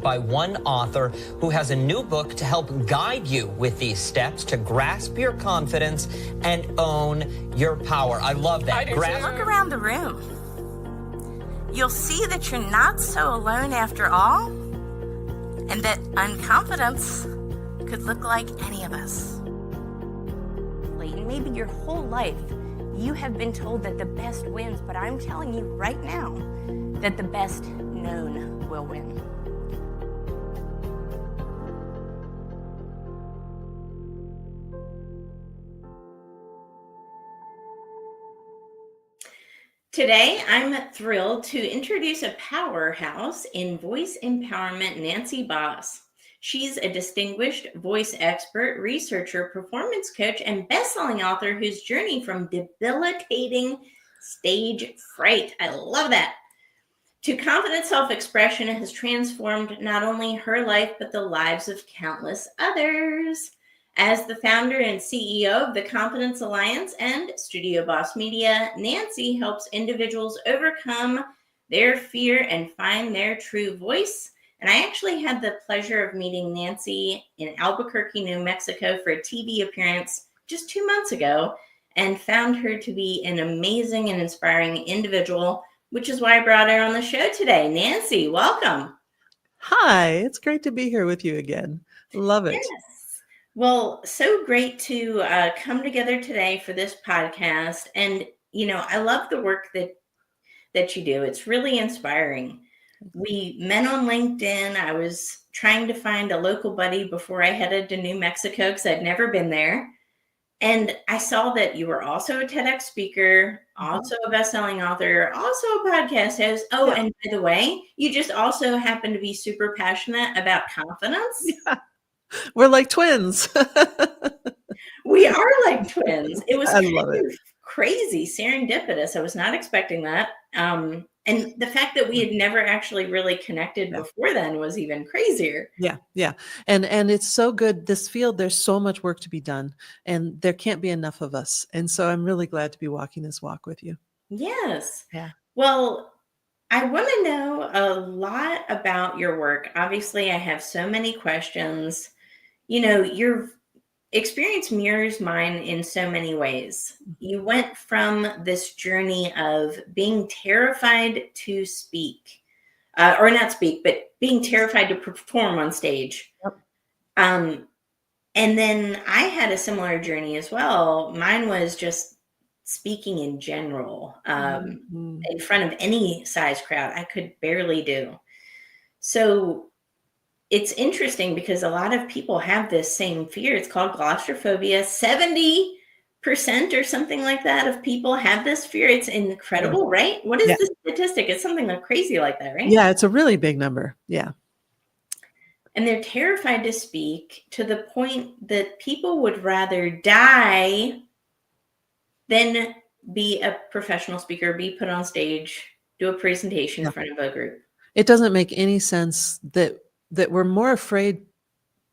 by one author who has a new book to help guide you with these steps to grasp your confidence and own your power. I love that. Look around the room. You'll see that you're not so alone after all, and that unconfidence could look like any of us. Maybe your whole life you have been told that the best wins, but I'm telling you right now that the best known will win. Today, I'm thrilled to introduce a powerhouse in voice empowerment, Nancy Bos. She's a distinguished voice expert, researcher, performance coach, and best-selling author whose journey from debilitating stage fright, I love that, to confident self-expression has transformed not only her life, but the lives of countless others. As the founder and CEO of the Confidence Alliance and StudioBos Media, Nancy helps individuals overcome their fear and find their true voice. And I actually had the pleasure of meeting Nancy in Albuquerque, New Mexico for a TV appearance just 2 months ago and found her to be an amazing and inspiring individual, which is why I brought her on the show today. Nancy, welcome. Hi, it's great to be here with you again. Love it. Yes. Well, so great to come together today for this podcast. And, I love the work that you do. It's really inspiring. We met on LinkedIn. I was trying to find a local buddy before I headed to New Mexico because I'd never been there. And I saw that you were also a TEDx speaker, also a best-selling author, also a podcast host. Oh, and by the way, you just also happen to be super passionate about confidence. Yeah. We're like twins. We are like twins. It was I love it. Crazy, serendipitous. I was not expecting that. And the fact that we had never actually really connected before then was even crazier. Yeah. And it's so good. This field, there's so much work to be done, and there can't be enough of us. And so I'm really glad to be walking this walk with you. Yes. Yeah. Well, I want to know a lot about your work. Obviously, I have so many questions. Your experience mirrors mine in so many ways. You went from this journey of being terrified to speak, or not speak, but being terrified to perform on stage. Yep. And then I had a similar journey as well. Mine was just speaking in general, in front of any size crowd. I could barely do. So it's interesting because a lot of people have this same fear. It's called claustrophobia. 70% or something like that of people have this fear. It's incredible, right? What is the statistic? It's something like crazy like that, right? Yeah, it's a really big number. Yeah. And they're terrified to speak to the point that people would rather die than be a professional speaker, be put on stage, do a presentation in front of a group. It doesn't make any sense that we're more afraid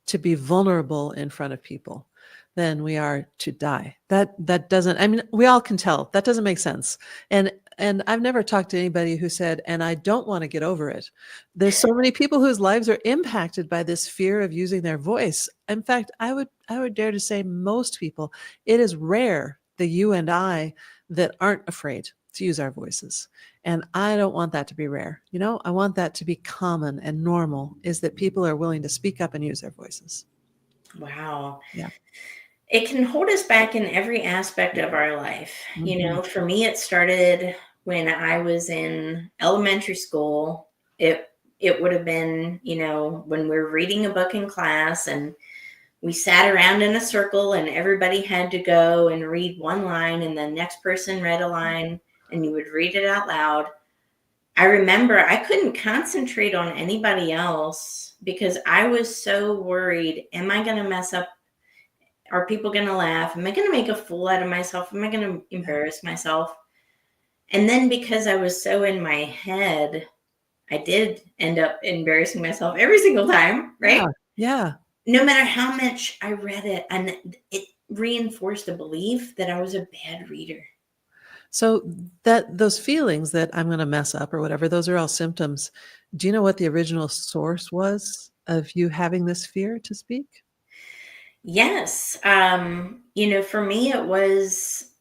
to be vulnerable in front of people than we are to die. That doesn't, I mean, we all can tell that doesn't make sense. And I've never talked to anybody who said, and I don't want to get over it. There's so many people whose lives are impacted by this fear of using their voice. In fact, I would dare to say most people, it is rare, the you and I, that aren't afraid to use our voices. And I don't want that to be rare. I want that to be common and normal, is that people are willing to speak up and use their voices. Wow. Yeah. It can hold us back in every aspect of our life. For me, it started when I was in elementary school. It would have been, when we were reading a book in class and we sat around in a circle and everybody had to go and read one line and the next person read a line and you would read it out loud. I remember I couldn't concentrate on anybody else because I was so worried. Am I going to mess up? Are people going to laugh? Am I going to make a fool out of myself? Am I going to embarrass myself? And then because I was so in my head, I did end up embarrassing myself every single time, right? Yeah. No matter how much I read it, and it reinforced the belief that I was a bad reader. So those feelings that I'm going to mess up or whatever, those are all symptoms. Do you know what the original source was of you having this fear to speak? Yes. For me, it was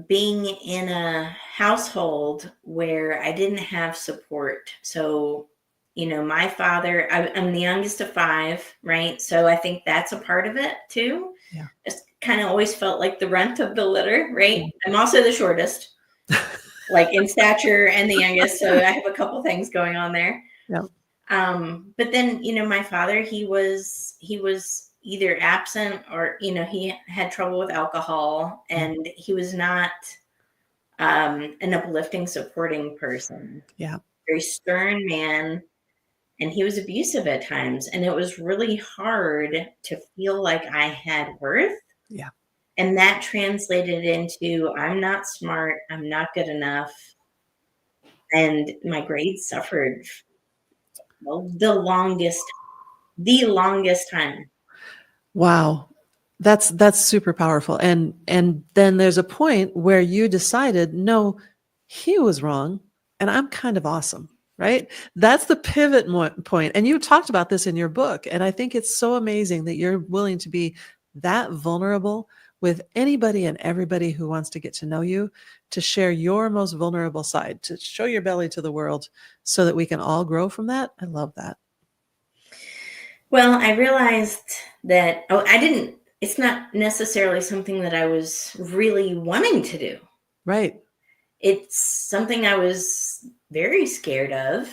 being in a household where I didn't have support. So, my father, I'm the youngest of five, right? So I think that's a part of it too. Yeah. It's kind of always felt like the runt of the litter, right? Yeah. I'm also the shortest, like in stature, and the youngest. So I have a couple things going on there. Yeah. But then, my father, he was either absent or, he had trouble with alcohol, and he was not an uplifting, supporting person. Yeah. Very stern man, and he was abusive at times. And it was really hard to feel like I had worth. Yeah. And that translated into, I'm not smart, I'm not good enough. And my grades suffered, well, the longest time. Wow. That's super powerful. And then there's a point where you decided, no, he was wrong and I'm kind of awesome, right? That's the pivot point. And you talked about this in your book. And I think it's so amazing that you're willing to be that vulnerable with anybody and everybody who wants to get to know you, to share your most vulnerable side, to show your belly to the world so that we can all grow from that. I love that. Well, I realized that, it's not necessarily something that I was really wanting to do. Right. It's something I was very scared of.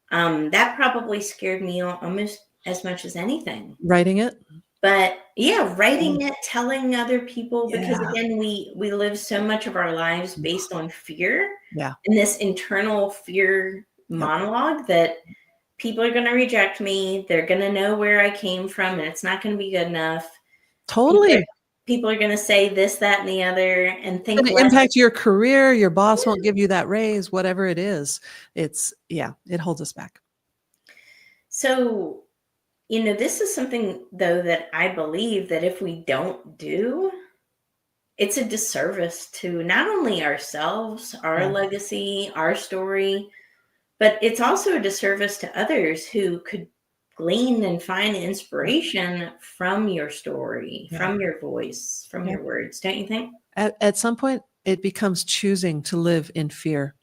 That probably scared me almost as much as anything. Writing it. But yeah, writing it, telling other people, because Yeah. again, we live so much of our lives based on fear. Yeah. And this internal fear monologue that people are going to reject me. They're going to know where I came from, and it's not going to be good enough. Totally. People are going to say this, that, and the other, and think It's going to impact your career. Your boss won't give you that raise, whatever it is. It holds us back. So, this is something, though, that I believe that if we don't do, it's a disservice to not only ourselves, our legacy, our story, but it's also a disservice to others who could glean and find inspiration from your story, from your voice, from your words, don't you think? At some point, it becomes choosing to live in fear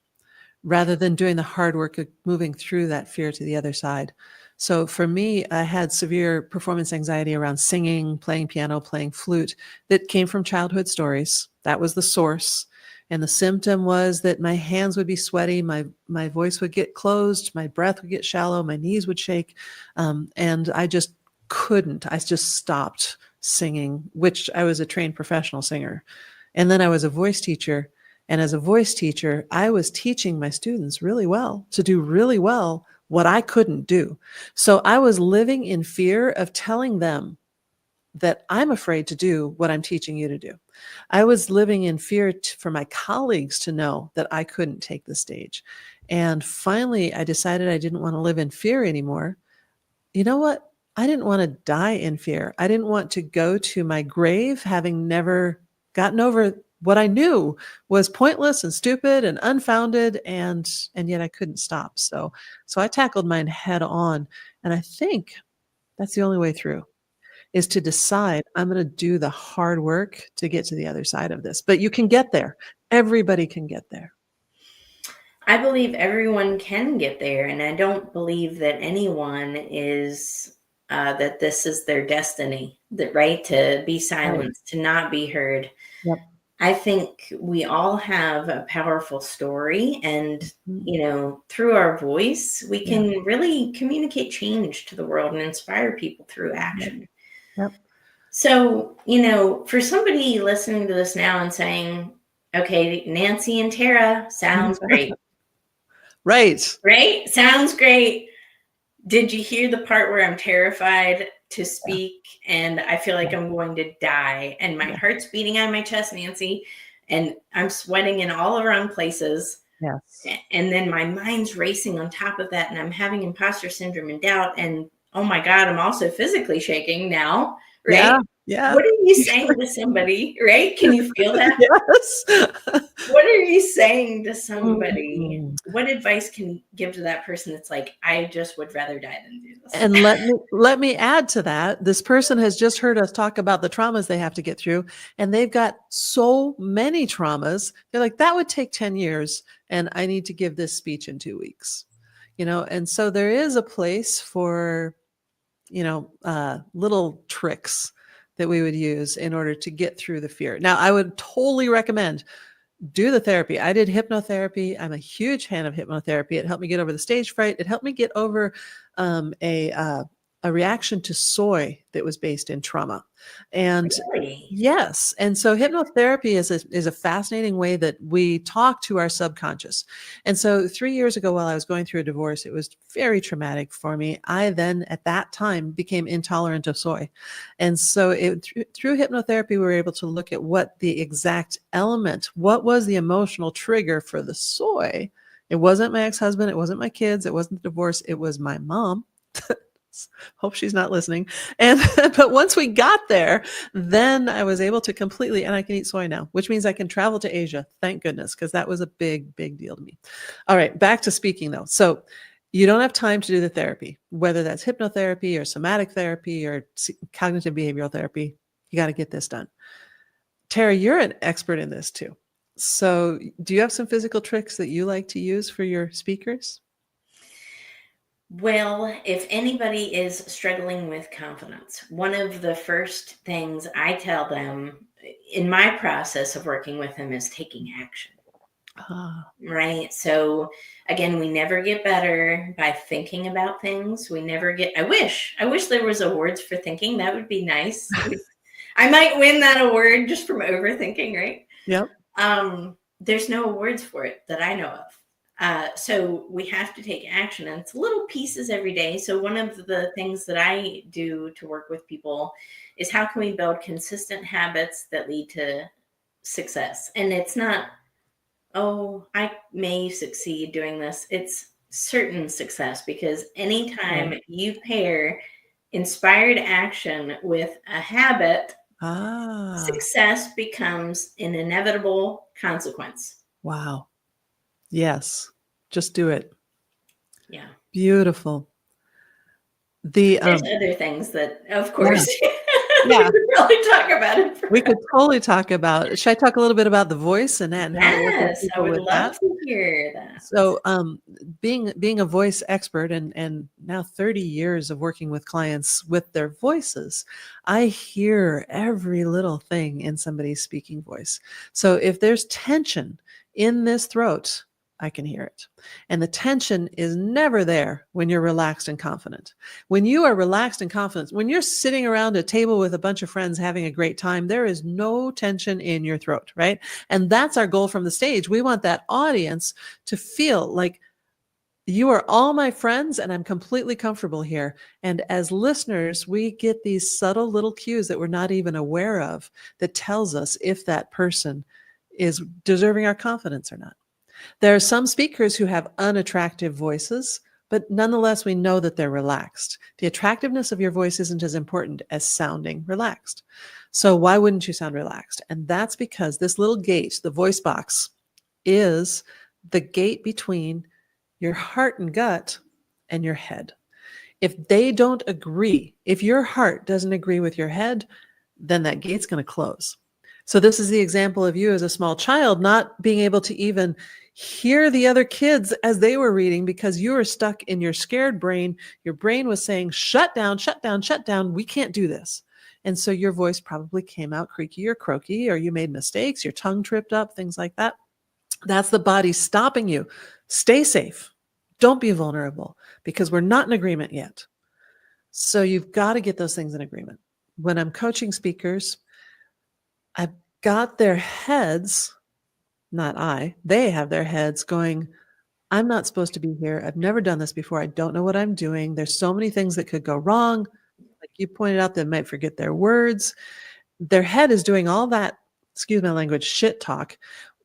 rather than doing the hard work of moving through that fear to the other side. So for me, I had severe performance anxiety around singing, playing piano, playing flute that came from childhood stories. That was the source. And the symptom was that my hands would be sweaty, my voice would get closed, my breath would get shallow, my knees would shake. And I just couldn't. I just stopped singing, which I was a trained professional singer. And then I was a voice teacher. And as a voice teacher, I was teaching my students really well to do really well what I couldn't do. So I was living in fear of telling them that I'm afraid to do what I'm teaching you to do. I was living in fear for my colleagues to know that I couldn't take the stage. And finally, I decided I didn't want to live in fear anymore. You know what? I didn't want to die in fear. I didn't want to go to my grave having never gotten over what I knew was pointless and stupid and unfounded, and yet I couldn't stop. So I tackled mine head on. And I think that's the only way through, is to decide I'm going to do the hard work to get to the other side of this. But you can get there. Everybody can get there. I believe everyone can get there, and I don't believe that anyone is that this is their destiny, that right to be silenced, to not be heard. Yep. I think we all have a powerful story, and through our voice, we can really communicate change to the world and inspire people through action. Yep. So, for somebody listening to this now and saying, okay, Nancy and Tara, sounds great. Right. Sounds great. Did you hear the part where I'm terrified to speak and I feel like I'm going to die and my heart's beating out of my chest, Nancy, and I'm sweating in all the wrong places. Yes. And then my mind's racing on top of that, and I'm having imposter syndrome and doubt, and oh my God, I'm also physically shaking now, right? Yeah. What are you saying to somebody, right? Can you feel that? Yes. What are you saying to somebody? Mm. What advice can you give to that person that's like, I just would rather die than do this? And let me add to that. This person has just heard us talk about the traumas they have to get through, and they've got so many traumas. They're like, that would take 10 years, and I need to give this speech in 2 weeks. And so there is a place for, little tricks that we would use in order to get through the fear. Now, I would totally recommend do the therapy. I did hypnotherapy. I'm a huge fan of hypnotherapy. It helped me get over the stage fright. It helped me get over a reaction to soy that was based in trauma. And Really? yes, and so hypnotherapy is a fascinating way that we talk to our subconscious. And so 3 years ago, while I was going through a divorce, it was very traumatic for me. I then, at that time, became intolerant of soy. And so through hypnotherapy, we were able to look at what the exact element, what was the emotional trigger for the soy. It wasn't my ex-husband. It wasn't my kids. It wasn't the divorce. It was my mom. Hope she's not listening. And but once we got there, then I was able to completely, and I can eat soy now, which means I can travel to Asia. Thank goodness, because that was a big, big deal to me. All right, back to speaking though. So you don't have time to do the therapy, whether that's hypnotherapy or somatic therapy or cognitive behavioral therapy. You got to get this done. Tara, you're an expert in this too. So do you have some physical tricks that you like to use for your speakers? Well, if anybody is struggling with confidence, one of the first things I tell them in my process of working with them is taking action. Right. So again, we never get better by thinking about things. We never get, I wish there was awards for thinking. That would be nice. I might win that award just from overthinking, right? Yep. There's no awards for it that I know of. So we have to take action, and it's little pieces every day. So one of the things that I do to work with people is how can we build consistent habits that lead to success? And it's not, oh, I may succeed doing this. It's certain success, because anytime you pair inspired action with a habit, success becomes an inevitable consequence. Wow. Yes. Just do it. Yeah. Beautiful. There's other things that, of course, yeah. we could probably talk about it. We could totally talk about. Should I talk a little bit about the voice and how to work with people I would with love that? to hear that. So, being a voice expert and now 30 years of working with clients with their voices, I hear every little thing in somebody's speaking voice. So if there's tension in this throat, I can hear it. And the tension is never there when you're relaxed and confident. When you are relaxed and confident, when you're sitting around a table with a bunch of friends having a great time, there is no tension in your throat, right? And that's our goal from the stage. We want that audience to feel like you are all my friends and I'm completely comfortable here. And as listeners, we get these subtle little cues that we're not even aware of that tells us if that person is deserving our confidence or not. There are some speakers who have unattractive voices, but nonetheless, we know that they're relaxed. The attractiveness of your voice isn't as important as sounding relaxed. So why wouldn't you sound relaxed? And that's because this little gate, the voice box, is the gate between your heart and gut and your head. If they don't agree, if your heart doesn't agree with your head, then that gate's going to close. So this is the example of you as a small child not being able to even hear the other kids as they were reading because you were stuck in your scared brain. Your brain was saying, shut down, shut down, shut down. We can't do this. And so your voice probably came out creaky or croaky, or you made mistakes, your tongue tripped up, things like that. That's the body stopping you. Stay safe. Don't be vulnerable because we're not in agreement yet. So you've got to get those things in agreement. When I'm coaching speakers, I've got their heads, they have their heads going, I'm not supposed to be here. I've never done this before. I don't know what I'm doing. There's so many things that could go wrong. Like you pointed out, they might forget their words. Their head is doing all that, excuse my language, shit talk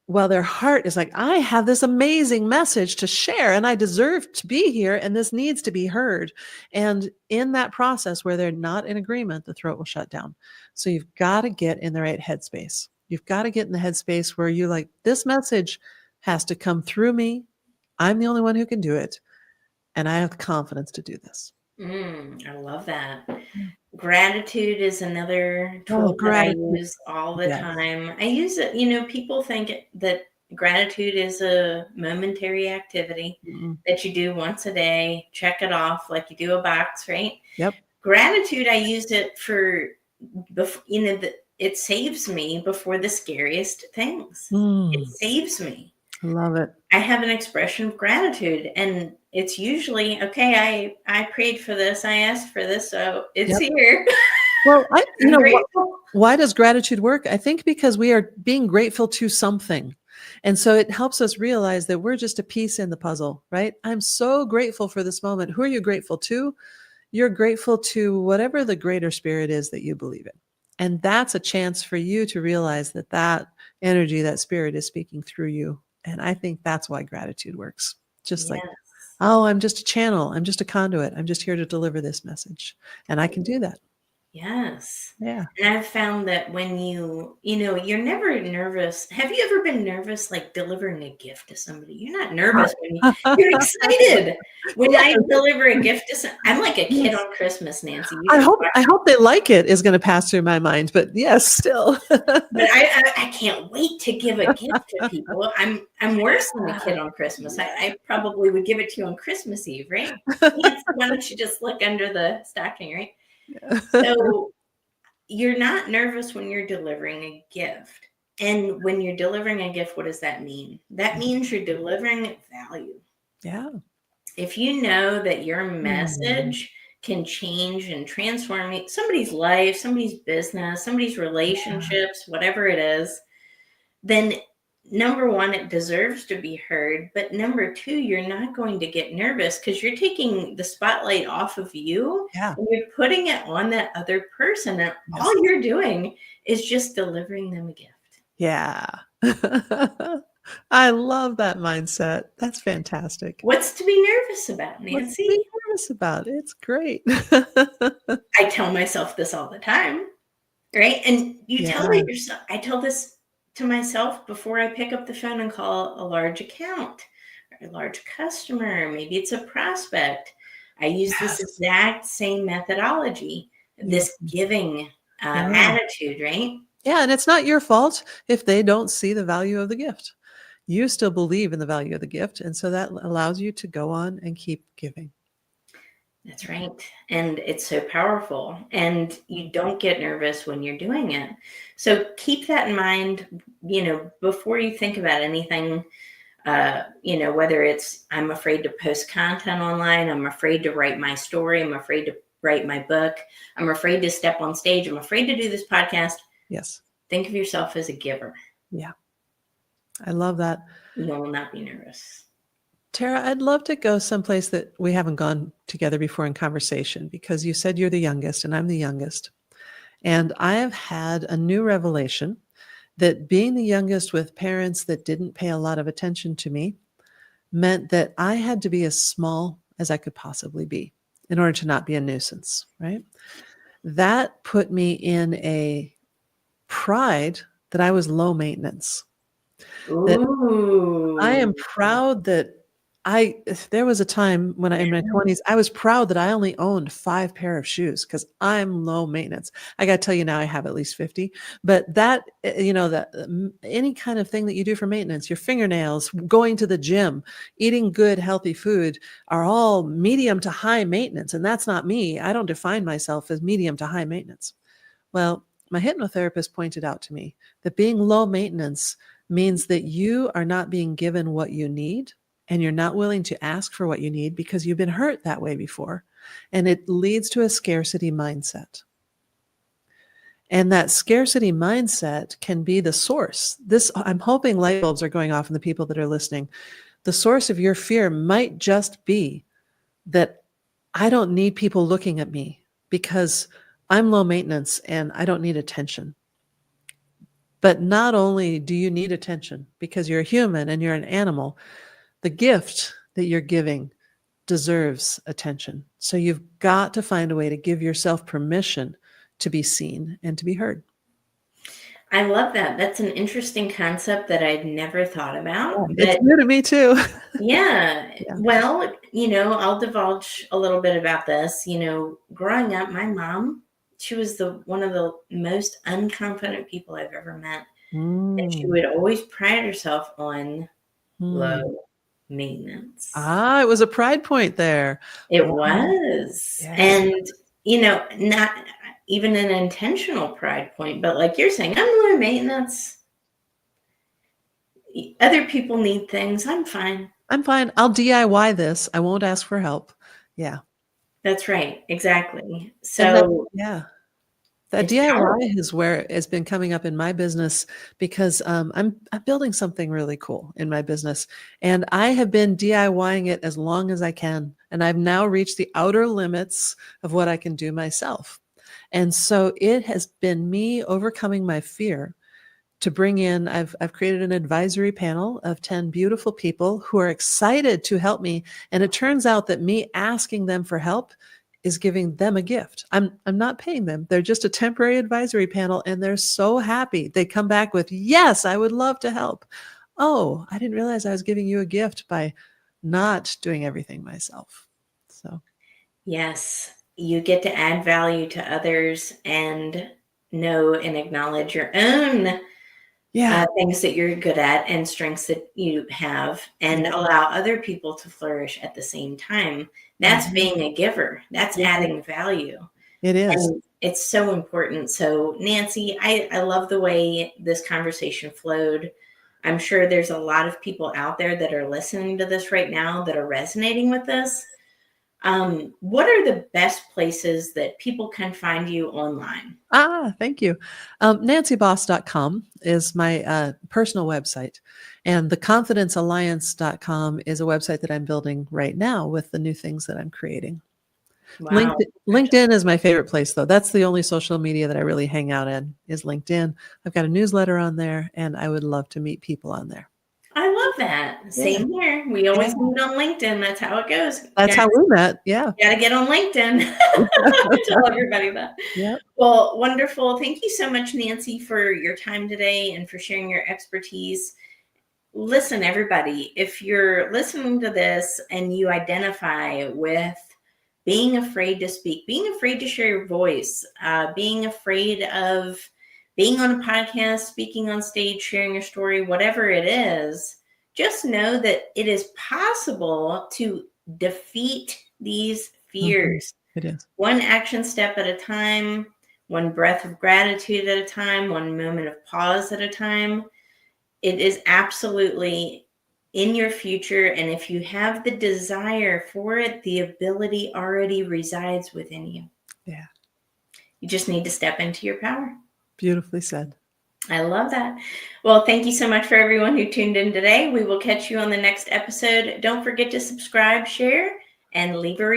while their heart is like, I have this amazing message to share and I deserve to be here and this needs to be heard. And in that process where they're not in agreement, the throat will shut down. So you've got to get in the right headspace. You've got to get in the headspace where you like, this message has to come through me. I'm the only one who can do it. And I have the confidence to do this. I love that. Gratitude is another tool that I Gratitude. use all the Yes. time. I use it, people think that gratitude is a momentary activity that you do once a day, check it off like you do a box, right? Yep. Gratitude, I use it for, it saves me before the scariest things. It saves me. I love it. I have an expression of gratitude, and it's usually, okay, I prayed for this, I asked for this, so it's here. Well, why does gratitude work? I think because we are being grateful to something. And so it helps us realize that we're just a piece in the puzzle, right? I'm so grateful for this moment. Who are you grateful to? You're grateful to whatever the greater spirit is that you believe in. And that's a chance for you to realize that that energy, that spirit is speaking through you. And I think that's why gratitude works. Just like, oh, I'm just a channel. I'm just a conduit. I'm just here to deliver this message. And I can do that. Yes. Yeah. And I've found that when you're never nervous. Have you ever been nervous, like delivering a gift to somebody? You're not nervous when you're excited. When I deliver a gift to I'm like a kid on Christmas, Nancy. I hope they like it is going to pass through my mind, but yes, still. But I can't wait to give a gift to people. I'm worse than a kid on Christmas. I probably would give it to you on Christmas Eve, right? Why don't you just look under the stocking, right? So you're not nervous when you're delivering a gift. And when you're delivering a gift, what does that mean? That means you're delivering value. Yeah. If you know that your message can change and transform somebody's life, somebody's business, somebody's relationships, whatever it is, then number one, it deserves to be heard. But number two, you're not going to get nervous because you're taking the spotlight off of you and you're putting it on that other person. And all you're doing is just delivering them a gift. Yeah. I love that mindset. That's fantastic. What's to be nervous about, Nancy? What's to be nervous about? It's great. I tell myself this all the time, right? And you tell it yourself. I tell this to myself before I pick up the phone and call a large account or a large customer. Maybe it's a prospect. I use this exact same methodology, this giving attitude, right? Yeah. And it's not your fault if they don't see the value of the gift. You still believe in the value of the gift. And so that allows you to go on and keep giving. That's right. And it's so powerful. And you don't get nervous when you're doing it. So keep that in mind, before you think about anything, whether it's I'm afraid to post content online, I'm afraid to write my story, I'm afraid to write my book, I'm afraid to step on stage, I'm afraid to do this podcast. Yes. Think of yourself as a giver. Yeah. I love that. You will not be nervous. Tara, I'd love to go someplace that we haven't gone together before in conversation, because you said you're the youngest and I'm the youngest. And I have had a new revelation that being the youngest with parents that didn't pay a lot of attention to me meant that I had to be as small as I could possibly be in order to not be a nuisance, right? That put me in a pride that I was low maintenance. That I am proud that there was a time when in my 20s, I was proud that I only owned 5 pair of shoes because I'm low maintenance. I got to tell you now, I have at least 50, but that, any kind of thing that you do for maintenance, your fingernails, going to the gym, eating good, healthy food are all medium to high maintenance. And that's not me. I don't define myself as medium to high maintenance. Well, my hypnotherapist pointed out to me that being low maintenance means that you are not being given what you need. And you're not willing to ask for what you need because you've been hurt that way before. And it leads to a scarcity mindset. And that scarcity mindset can be the source. I'm hoping light bulbs are going off in the people that are listening. The source of your fear might just be that I don't need people looking at me because I'm low maintenance and I don't need attention. But not only do you need attention because you're a human and you're an animal, the gift that you're giving deserves attention. So you've got to find a way to give yourself permission to be seen and to be heard. I love that. That's an interesting concept that I'd never thought about. It's new to me too. Yeah. Yeah. Well, I'll divulge a little bit about this. Growing up, my mom, she was one of the most unconfident people I've ever met. And she would always pride herself on low maintenance. It was a pride point there. It was. Yeah. And, not even an intentional pride point, but like you're saying, I'm low maintenance. Other people need things. I'm fine. I'm fine. I'll DIY this. I won't ask for help. Yeah. That's right. Exactly. So that it's DIY powerful. is where it's been coming up in my business because I'm building something really cool in my business, and I have been DIYing it as long as I can, and I've now reached the outer limits of what I can do myself. And so it has been me overcoming my fear to bring in, I've created an advisory panel of 10 beautiful people who are excited to help me. And it turns out that me asking them for help is giving them a gift. I'm not paying them. They're just a temporary advisory panel, and they're so happy. They come back with, yes, I would love to help. Oh, I didn't realize I was giving you a gift by not doing everything myself. So yes, you get to add value to others and know and acknowledge your own things that you're good at and strengths that you have, and allow other people to flourish at the same time. That's being a giver. That's adding value. It is. And it's so important. So Nancy, I love the way this conversation flowed. I'm sure there's a lot of people out there that are listening to this right now that are resonating with this. What are the best places that people can find you online? Thank you. NancyBos.com is my personal website. And theconfidencealliance.com is a website that I'm building right now with the new things that I'm creating. Wow. LinkedIn is my favorite place, though. That's the only social media that I really hang out in is LinkedIn. I've got a newsletter on there, and I would love to meet people on there. I love that. Same here. We always meet on LinkedIn. That's how it goes. That's how we met. Yeah. Got to get on LinkedIn. Tell everybody that. Yeah. Well, wonderful. Thank you so much, Nancy, for your time today and for sharing your expertise. Listen, everybody, if you're listening to this and you identify with being afraid to speak, being afraid to share your voice, being afraid of being on a podcast, speaking on stage, sharing your story, whatever it is, just know that it is possible to defeat these fears. It is. One action step at a time, one breath of gratitude at a time, one moment of pause at a time. It is absolutely in your future. And if you have the desire for it, the ability already resides within you. Yeah. You just need to step into your power. Beautifully said. I love that. Well, thank you so much for everyone who tuned in today. We will catch you on the next episode. Don't forget to subscribe, share, and leave a review.